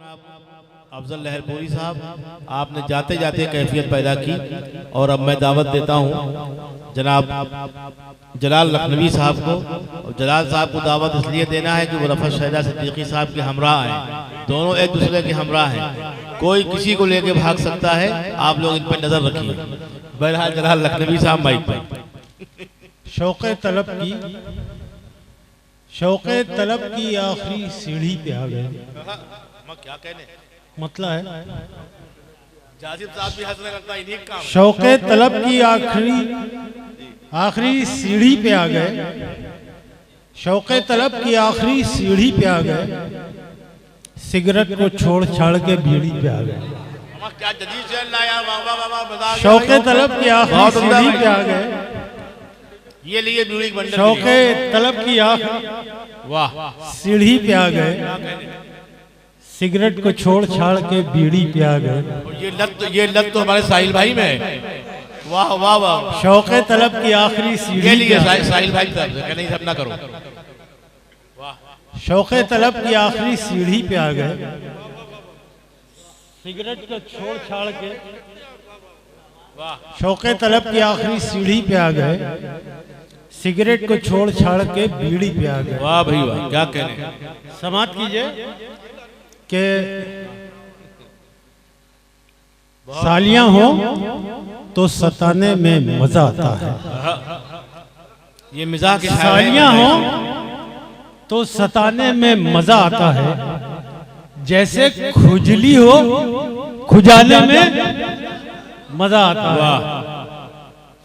अफजल लहरपुरी साहब, आपने जाते जाते कैफियत पैदा की और अब मैं दावत देता हूँ जनाब जलाल लखनवी साहब को। और जलाल साहब को दावत इसलिए देना है कि वो रफ़त शहदा सिद्दीकी साहब के हमराह हैं, दोनों एक दूसरे के हमराह हैं, कोई किसी को लेके भाग सकता है, आप लोग इन पर नजर रखिए। बहरहाल जलाल लखनवी साहब माइक पर। शौक़े तलब की आखिरी सीढ़ी पे आ गए। क्या कहने मतलब है जाजिब साहब भी हंसने लगता है, इन्हीं काम। शौक़े तलब की आखिरी सीढ़ी पे आ गए। शौक़े तलब की आखिरी सीढ़ी पे आ गए। सिगरेट को छोड़ छाड़ के बीड़ी पे आ गए। क्या जदीद चल लाया बाबा। शौक़े तलब की आखिरी सीढ़ी पे आ गए। ये लिए बीड़ी बंडल। शौक़े तलब की आखिरी वाह सीढ़ी पे आ गए। सिगरेट को छोड़ छाड़ के बीड़ी पे आ गए। ये लत तो हमारे साहिल भाई में है। वाह वाह वाह। शौक़े तलब की आखिरी सीढ़ी पे साहिल भाई नहीं सब ना करो। वाह। शौक़े तलब की आखिरी सीढ़ी पे आ गए। सिगरेट को छोड़ छाड़ के शौक़े तलब की आखिरी सीढ़ी पे आ गए। सिगरेट को छोड़ छाड़ के बीड़ी पे आ गए। वाह भाई वाह, क्या कह रहे हैं। समाप्त कीजिए कि सालियां हो तो सताने में मजा आता है। ये मिजाज के सालियां हो तो सताने में मजा आता है। जैसे खुजली हो खुजाने में मजा आता है।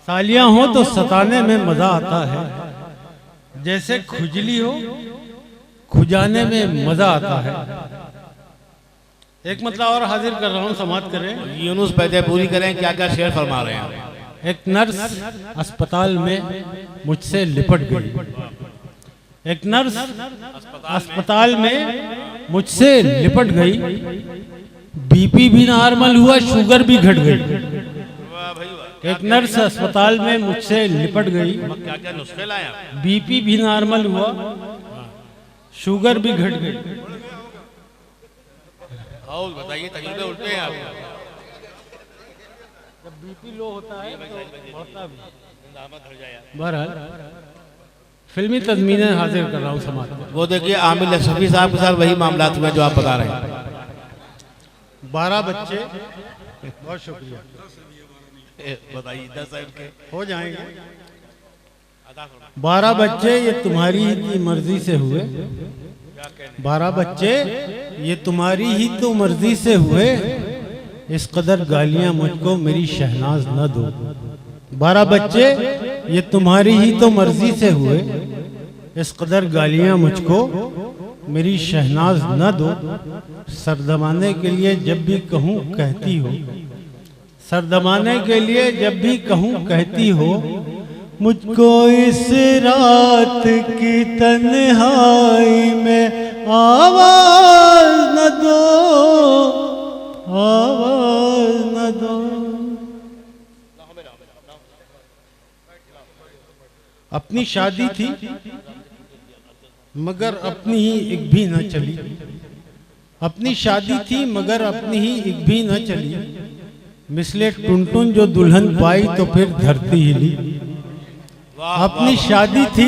सालियां हो तो सताने में मजा आता है। जैसे खुजली हो खुजाने में मजा आता है। एक मतलब और हाजिर कर रहा हूँ, समाप्त करें। यूनुस पैदे पूरी करें, क्या क्या शेर फरमा रहे हैं। एक नर्स अस्पताल में मुझसे लिपट गई। एक नर्स अस्पताल में मुझसे लिपट गई। बीपी भी नॉर्मल हुआ, शुगर भी घट गई। एक नर्स अस्पताल में मुझसे लिपट गई। क्या क्या नुस्खे लाया। बीपी भी नॉर्मल हुआ, शुगर भी घट गई। बताइए तजुर्बे उल्टे हैं आप। जब बीपी लो होता है तो बढ़ता भी। बहरहाल फिल्मी तज़मीनें हाजिर कर रहा हूँ समाज में। वो देखिए आमिर लशफी साहब के साथ वही मामला हुआ जो आप बता रहे हैं। 12 बच्चे, बहुत शुक्रिया, बताइए 10 के हो जाएंगे। 12 बच्चे ये तुम्हारी ही मर्जी से हुए। 12 बच्चे ये तुम्हारी ही तो मर्जी से हुए। इस कदर गालियां मुझको मेरी शहनाज न दो। 12 बच्चे ये तुम्हारी ही तो मर्जी से हुए। इस कदर गालियां मुझको मेरी शहनाज न दो। सर दबाने के लिए जब भी कहूँ कहती हो। सर दबाने के लिए जब भी कहूँ कहती हो। मुझको इस रात की तन्हाई में आवाज न दो, आवाज न दो। अपनी शादी थी मगर अपनी ही एक भी न चली। अपनी शादी थी मगर अपनी ही एक भी न चली। मिसले टुनटुन जो दुल्हन पाई तो फिर धरती हिली। अपनी शादी थी,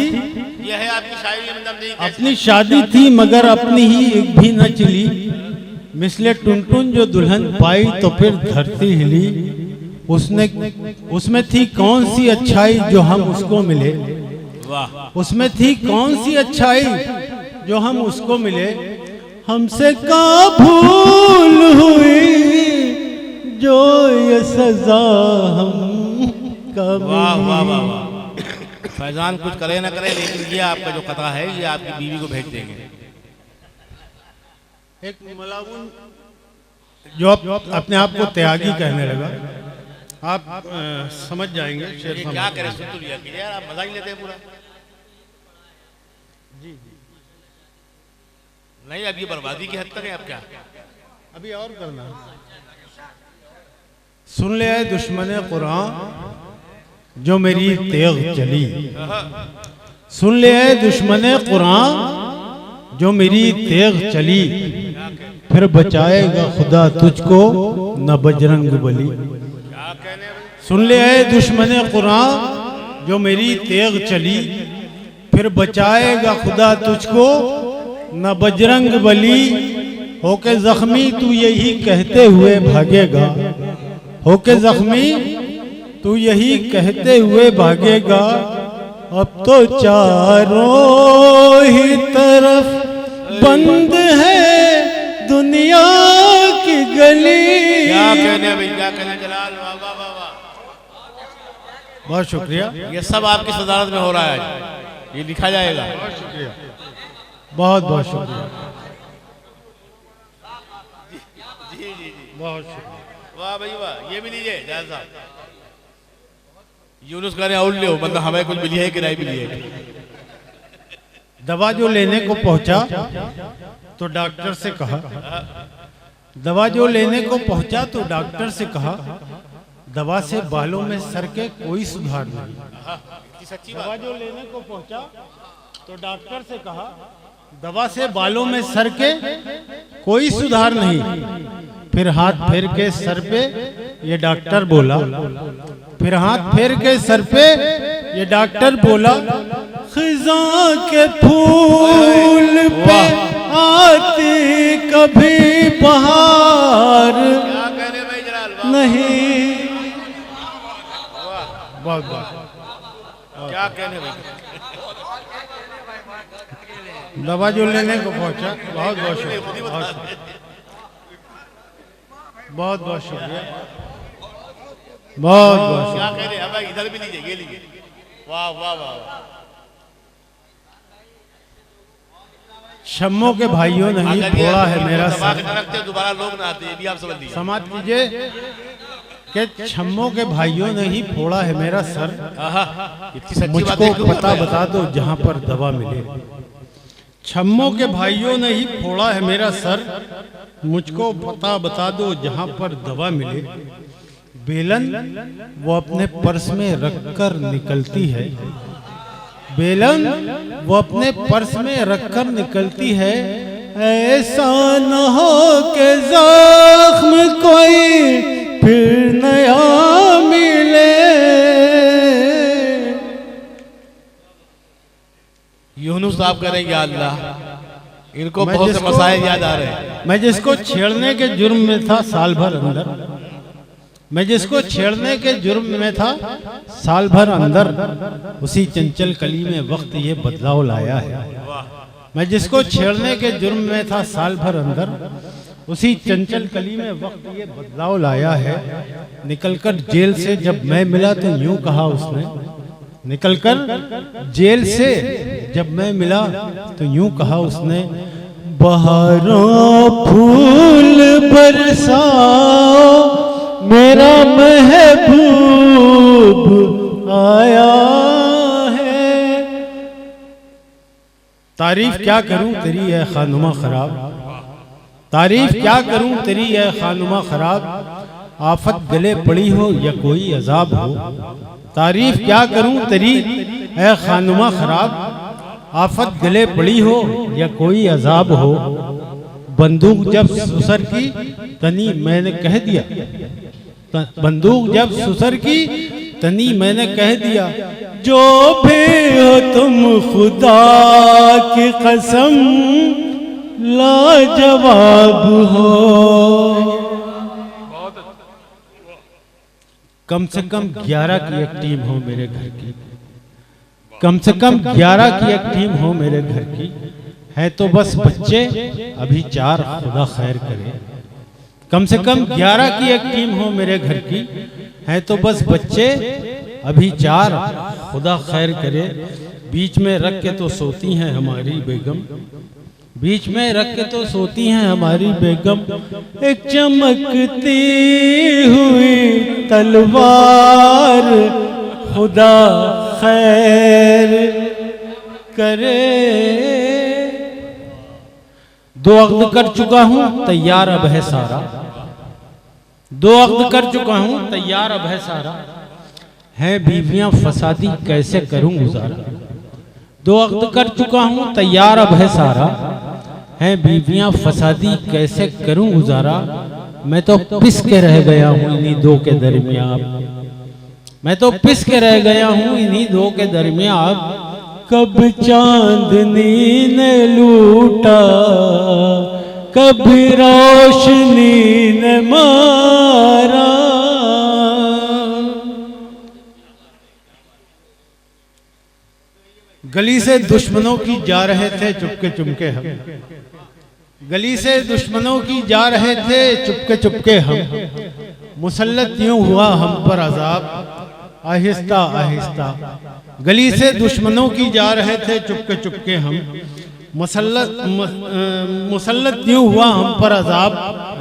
यह है आपकी शायरी। अपनी शादी थी मगर अपनी ही एक भी न चली। मिसले टुनटुन जो दुल्हन पाई तो फिर धरती हिली। उसमें थी कौन सी अच्छाई जो हम उसको मिले। उसमें थी कौन सी अच्छाई जो हम उसको मिले। हमसे का भूल हुई जो ये सजा हम कभी। वाह वाह वाह। फैजान कुछ करे ना करे, लेकिन ये आपका जो कथा है ये आपकी बीवी को भेज देंगे। एक मलाउन जो अपने आप को त्यागी कहने लगा, आप समझ जाएंगे। शेर क्या करें, सुन तो लिया यार, आप मजा ही लेते हैं पूरा। जी नहीं, अब ये बर्बादी की हद तक है। अब क्या अभी और करना। सुन ले दुश्मन कुरान जो मेरी तेग चली। सुन ले दुश्मन कुरान जो मेरी तेग चली। फिर बचाएगा खुदा तुझको न बजरंग बली। सुन ले ऐ दुश्मने कुरान जो मेरी तेग चली, फिर बचाएगा खुदा तुझको न बजरंग बली। होके जख्मी तू यही कहते हुए भागेगा, होके जख्मी तू यही कहते हुए भागेगा। अब तो चारों ही तरफ बंद है दुनिया की गली। क्या कहने भाई, क्या कहने जलाल, वाह वाह वाह वाह। बहुत शुक्रिया। ये सब आपकी सदारत में हो रहा है, ये लिखा जाएगा। बहुत शुक्रिया, बहुत बहुत शुक्रिया, जी जी जी, बहुत शुक्रिया। वाह भाई वाह। ये भी लीजिए जलाल साहब। यूनुस कहने और ले, मतलब हमें कुछ मिली है कि नहीं मिली है। दवा जो लेने को पहुंचा तो डॉक्टर से कहा, दवा जो लेने को पहुंचा तो डॉक्टर से कहा, दवा से बालों में सर के कोई सुधार नहीं। सच्ची दवा जो लेने को पहुंचा तो डॉक्टर से कहा, दवा से बालों में सर के कोई सुधार नहीं। फिर हाथ फेर के सर पे ये डॉक्टर बोला, फिर हाथ फेर के सर पे ये डॉक्टर बोला, खिज़ां के फूल पे आती कभी बहार क्या कहने भाई जलाल, वाह नहीं। वाह, बहुत बहुत क्या कहने भाई। दवा जो लेने को पहुंचा, बहुत बहुत शुक्रिया, बहुत बहुत शुक्रिया, बहुत बहुत क्या शुक्रिया। कह रहे हैं भाई, इधर भी लीजिए, ये लीजिए। वाह वाह वाह। शम्मों के भाइयों नहीं फोड़ा है मेरा सर। रखते दोबारा लोग ना आते, ये भी आप समझ लीजिए। समाप्त कीजिए कि छम्मों के भाइयों ने ही फोड़ा है मेरा सर। इतनी सच्ची बात मुझको पता बता दो जहां पर दवा मिले। छम्मों के भाइयों ने ही फोड़ा है मेरा सर, मुझको पता बता दो जहां पर दवा मिले। बेलन वो अपने पर्स में रखकर निकलती है, बेलन वो अपने पर्स में रखकर निकलती है। ऐसा न हो कि जख्म कोई फिर नया मिले। यूनुस साहब कह रहे हैं, या अल्लाह, इनको मैं बहुत से जिसको- मसाइल याद आ रहे हैं। मैं जिसको छेड़ने के जुर्म में था साल भर अंदर, मैं जिसको छेड़ने के जुर्म में था साल भर अंदर, उसी चंचल कली में वक्त ये बदलाव लाया है। मैं जिसको छेड़ने के जुर्म में था साल भर अंदर, उसी चंचल कली में वक्त ये बदलाव लाया है। निकलकर जेल से जब मैं मिला तो यूं कहा उसने, निकलकर जेल से जब मैं मिला तो यूं कहा उसने, बहारों फूल बरसाओ मेरा महबूब आया है। तारीफ क्या करूं तेरी है खानुमा खराब, तारीफ क्या करूं तेरी है खानुमा खराब। आफत गले पड़ी हो या कोई अजाब हो, तारीफ क्या करूं तेरी है खानुमा खराब। आफत गले पड़ी हो या कोई अजाब हो। बंदूक जब सुसर की तनी मैंने कह दिया, बंदूक जब सुसर की तनी मैंने कह दिया, जो भी हो तुम खुदा की कसम लाजवाब हो। कम से कम 11 की एक टीम हो मेरे घर की, कम से कम 11 की एक टीम हो मेरे घर की। है तो बस बच्चे अभी 4, खुदा खैर करे। कम से कम 11 की एक टीम हो मेरे घर की, है तो बस बच्चे अभी 4, खुदा खैर करे। बीच में रख के तो सोती हैं हमारी बेगम, बीच में रख के तो सोती हैं हमारी बेगम। एक चमकती हुई तलवार खुदा खैर करे। 2 अक़्द कर चुका हूं तैयार अब है सारा, 2 अक़्द कर चुका हूं तैयार अब है सारा। हैं बीवियां फसादी कैसे करूं गुजारा। 2 अक़्द कर चुका हूं तैयार अब है सारा। हैं बीवियां फसादी, कैसे करूं गुजारा, मैं तो पिस के रह गया हूं इन्हीं दो के दरमियान, मैं तो पिस के रह गया हूं इन्हीं दो के दरमियान। कब चांदनी ने लूटा, कभी रोशनी ने मारा। गली से दुश्मनों की जा रहे थे चुपके चुपके हम, गली से दुश्मनों की जा रहे थे चुपके चुपके हम, मुसल्लत यूं हुआ हम पर अजाब आहिस्ता आहिस्ता। गली से दुश्मनों की जा रहे थे चुपके चुपके हम, मुसल्लत यूं हुआ हम पर अजाब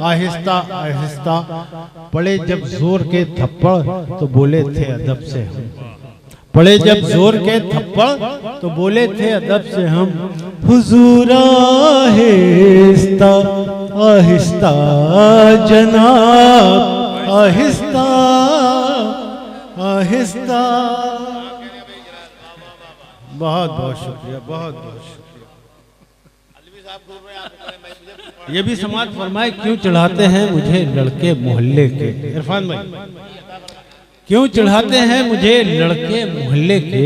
आहिस्ता आहिस्ता। पड़े जब जोर के थप्पड़ तो बोले थे अदब से हम, पड़े जब जोर के थप्पड़ तो बोले थे अदब से हम। हुजूर आहिस्ता आहिस्ता जनाब आहिस्ता आहिस्ता। बहुत बहुत शुक्रिया, बहुत बहुत शुक्रिया। ये भी समाज फरमाए, क्यों चढ़ाते हैं मुझे लड़के मोहल्ले के। इरफान भाई, क्यों चढ़ाते हैं मुझे लड़के मोहल्ले के,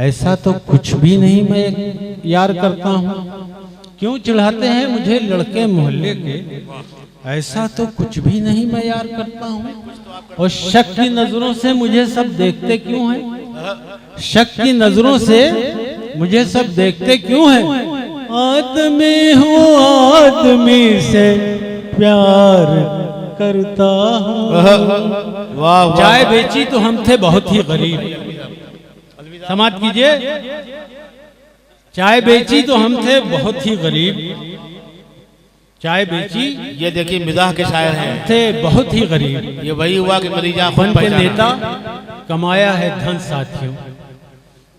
ऐसा तो कुछ भी नहीं मैं यार करता हूँ। क्यों चढ़ाते हैं मुझे लड़के मोहल्ले के, ऐसा तो कुछ भी नहीं मैं यार करता हूँ। और शक की नजरों से मुझे सब देखते क्यों हैं, शक की नजरों से मुझे सब देखते क्यों हैं। आदमी हूँ आदमी से प्यार करता हूँ। चाय बेची तो हम थे बहुत ही गरीब, समाप्त कीजिए। चाय बेची तो हम थे बहुत ही गरीब, चाय बेची। ये देखिए मिजाह के शायर हैं, थे बहुत ही गरीब। ये वही हुआ कि मरीजा बन के नेता कमाया है धन साथियों।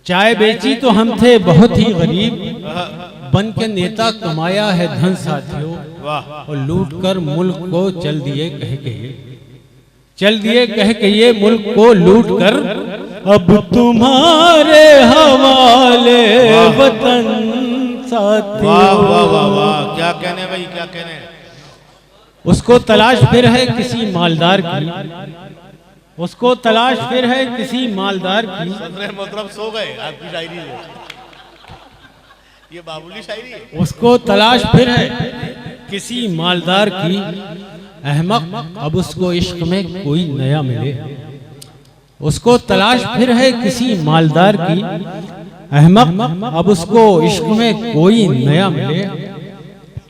चाय बेची तो हम थे बहुत ही गरीब, बन के नेता कमाया है धन साथियों। और लूट कर मुल्क को चल दिए कह के, चल दिए कह के ये मुल्क को लूट कर, अब तुम्हारे हवाले वतन साथियों। वाह वाह वाह वाह, क्या कहने भाई, क्या कहने। उसको तलाश फिर है किसी मालदार की, उसको तलाश फिर है किसी मालदार की। मतलब सो गए आपकी शायरी से, ये बाबुली शायरी है। उसको तलाश फिर है किसी मालदार की, अहमक अब उसको इश्क में कोई नया मिले। उसको तलाश फिर है किसी मालदार की, अहमक अब उसको इश्क में कोई नया मिले।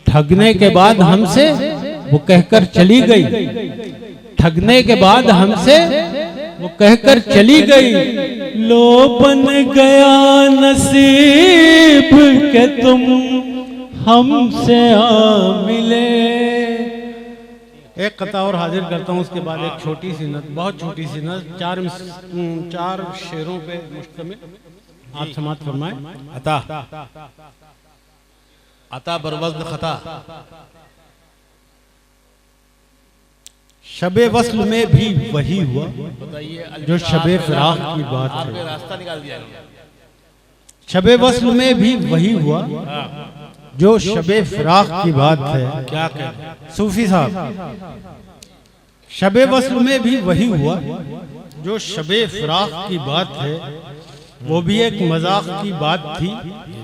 ठगने के बाद हमसे वो कहकर चली गई, ठगने के बाद हमसे वो कहकर चली गई। लो बन गया नसीब के तुम हमसे आ मिले। एक कथा और हाजिर करता हूँ, उसके बाद एक छोटी सी नज़्म, बहुत छोटी सी नज़्म, चार शेरों पे मुश्तमिल। आप समात फरमाएं। अता अता बरवज़्न खता। शबे वस्ल में भी वही हुआ जो शबे फिराक की बात है। रास्ता निकाल दिया। शबे वस्ल में भी वही हुआ जो शबे फिराक की बात है। क्या कह सूफी साहब, शबे वस्ल में भी वही हुआ जो शबे फिराक की बात है। वो भी एक मजाक की बात थी,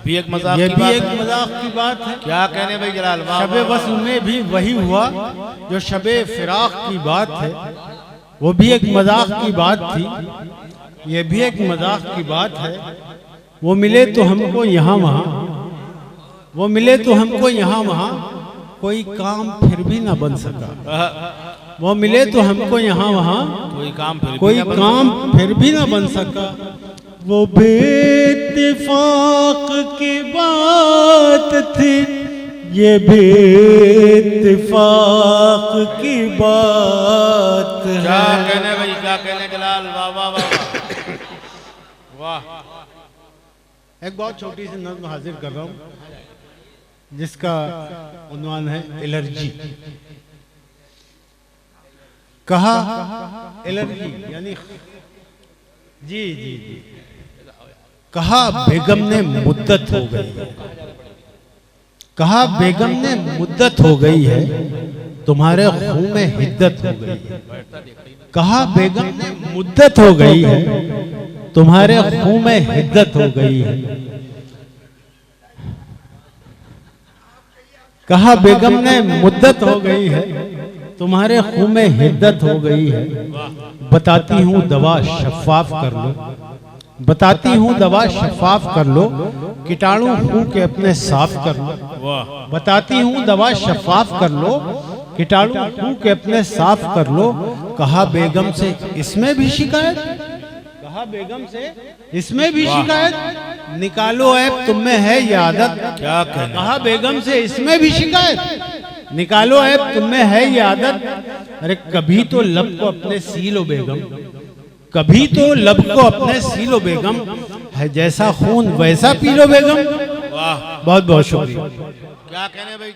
भी एक मजाक, ये भी एक मजाक की बात है। क्या कहने भाई जलाल। शबे वस्ल में भी वही हुआ जो शबे फिराक की बात है। वो भी एक मजाक की बात थी, ये भी एक मजाक की बात है। वो मिले तो हमको यहाँ वहाँ, वो मिले तो हमको यहाँ वहाँ, कोई काम फिर भी ना बन सका। वो मिले तो हमको यहाँ वहाँ, कोई काम फिर भी ना बन सका। वो बेइत्तेफाक की बात थी, ये बेइत्तेफाक की बात है। क्या कहने भाई, क्या कहने जलाल। वाह वाह वाह वाह। एक बहुत छोटी सी नज़्म हाजिर कर रहा हूँ जिसका उन्वान है एलर्जी। कहा एलर्जी यानी जी जी जी। कहा बेगम ने मुद्दत हो गई, कहा बेगम ने मुद्दत हो गई है, तुम्हारे खून में हिद्दत हो गई है। कहा बेगम ने मुद्दत हो गई है, तुम्हारे खून में हिद्दत हो गई है। कहा बेगम ने मुद्दत हो गई है, तुम्हारे खून में हिद्दत हो गई है। बताती हूँ दवा शफाफ कर लो, बताती हूँ दवा शफाफ कर लो, कीटाणु खून के अपने साफ कर लो। बताती हूँ दवा शफाफ कर लो, कीटाणु खून के अपने साफ कर लो। कहा बेगम से इसमें भी शिकायत, कहा बेगम से इसमें भी शिकायत, निकालो ऐप तुम में है ये आदत। क्या कहना। कहा बेगम से इसमें भी शिकायत, निकालो ऐप तुम में है ये आदत। अरे कभी तो लब को अपने सी लो बेगम, कभी तो लब को अपने सी लो बेगम, है जैसा खून वैसा पी लो बेगम। वाह, बहुत बहुत शुक्रिया। क्या कहने भाई।